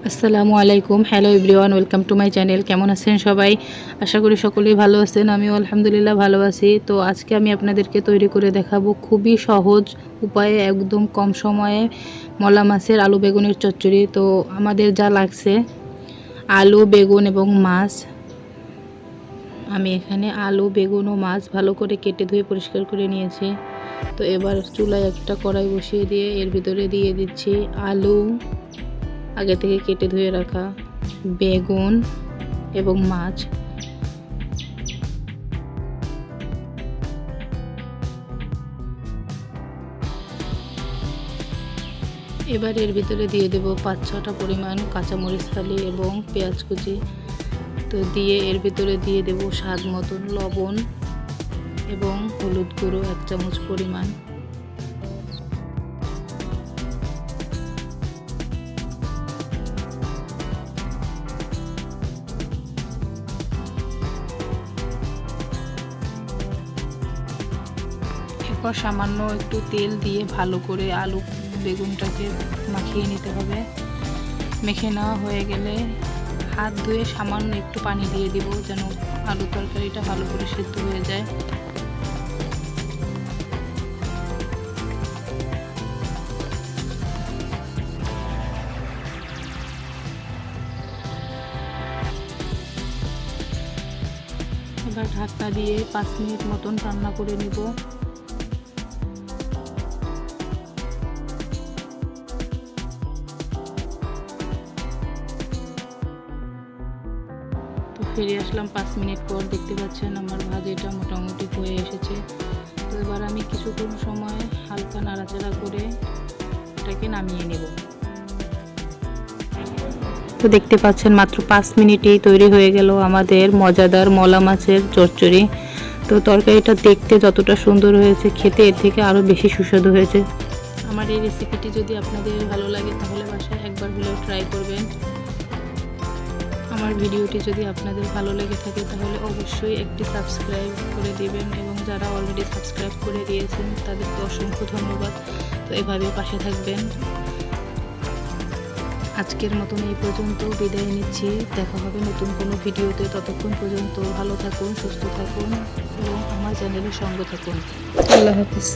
আসসালামু আলাইকুম। Hello everyone, welcome to my channel. কেমন আছেন সবাই? আশা করি সকলেই ভালো আছেন। আমিও আলহামদুলিল্লাহ ভালো আছি। তো আজকে আমি আপনাদেরকে তৈরি করে দেখাবো খুবই সহজ উপায়ে একদম কম সময়ে মলা মাছের আলু বেগুনের চচ্চড়ি। তো আমাদের যা লাগছে আলু, বেগুন এবং মাছ। আমি এখানে আলু, বেগুন ও মাছ ভালো করে কেটে ধুয়ে পরিষ্কার করে নিয়েছি। তো এবার চুলায় একটা কড়াই বসিয়ে দিয়ে এর ভিতরে দিয়ে দিচ্ছি আলু, আগে থেকে কেটে ধুয়ে রাখা বেগুন এবং মাছ। এবার এর ভিতরে দিয়ে দেব 5-6টা পরিমাণ কাঁচামরিচ ফালি এবং পেঁয়াজ কুচি। তো দিয়ে এর ভিতরে দিয়ে দেব স্বাদ মতন লবণ এবং হলুদ গুঁড়ো 1 চামচ পরিমাণ। এরপর সামান্য একটু তেল দিয়ে ভালো করে আলু বেগুনটাকে মাখিয়ে নিতে হবে। মেখে নেওয়া হয়ে গেলে হাত ধুয়ে সামান্য একটু পানি দিয়ে দিব যেন আলু তরকারিটা ভালো করে সিদ্ধ হয়ে যায়। এবার ঢাকনা দিয়ে 5 মিনিট মতন রান্না করে নিব। তো ফিরে আসলাম 5 মিনিট পর। দেখতে পাচ্ছেন আমার ভাজিটা মোটামুটি হয়ে এসেছে। তো এবার আমি কিছুক্ষণ সময় হালকা নাড়াচাড়া করে এটাকে নামিয়ে নেব। তো দেখতে পাচ্ছেন মাত্র 5 মিনিটেই তৈরি হয়ে গেল আমাদের মজাদার মলা মাছের চচ্চড়ি। তো তরকারিটা দেখতে যতটা সুন্দর হয়েছে, খেতে এর থেকে আরও বেশি সুস্বাদু হয়েছে। আমার এই রেসিপিটি যদি আপনাদের ভালো লাগে তাহলে বাসায় একবার হলেও ট্রাই করবেন। আমার ভিডিওটি যদি আপনাদের ভালো লেগে থাকে তাহলে অবশ্যই একটি সাবস্ক্রাইব করে দিবেন এবং যারা অলরেডি সাবস্ক্রাইব করে দিয়েছেন তাদেরকে অসংখ্য ধন্যবাদ। তো এভাবে পাশে থাকবেন। আজকের মতন এই পর্যন্ত বিদায় নিচ্ছি। দেখা হবে নতুন কোনো ভিডিওতে। ততক্ষণ পর্যন্ত ভালো থাকুন, সুস্থ থাকুন এবং আমার চ্যানেলের সঙ্গে থাকুন। আল্লাহ হাফিজ।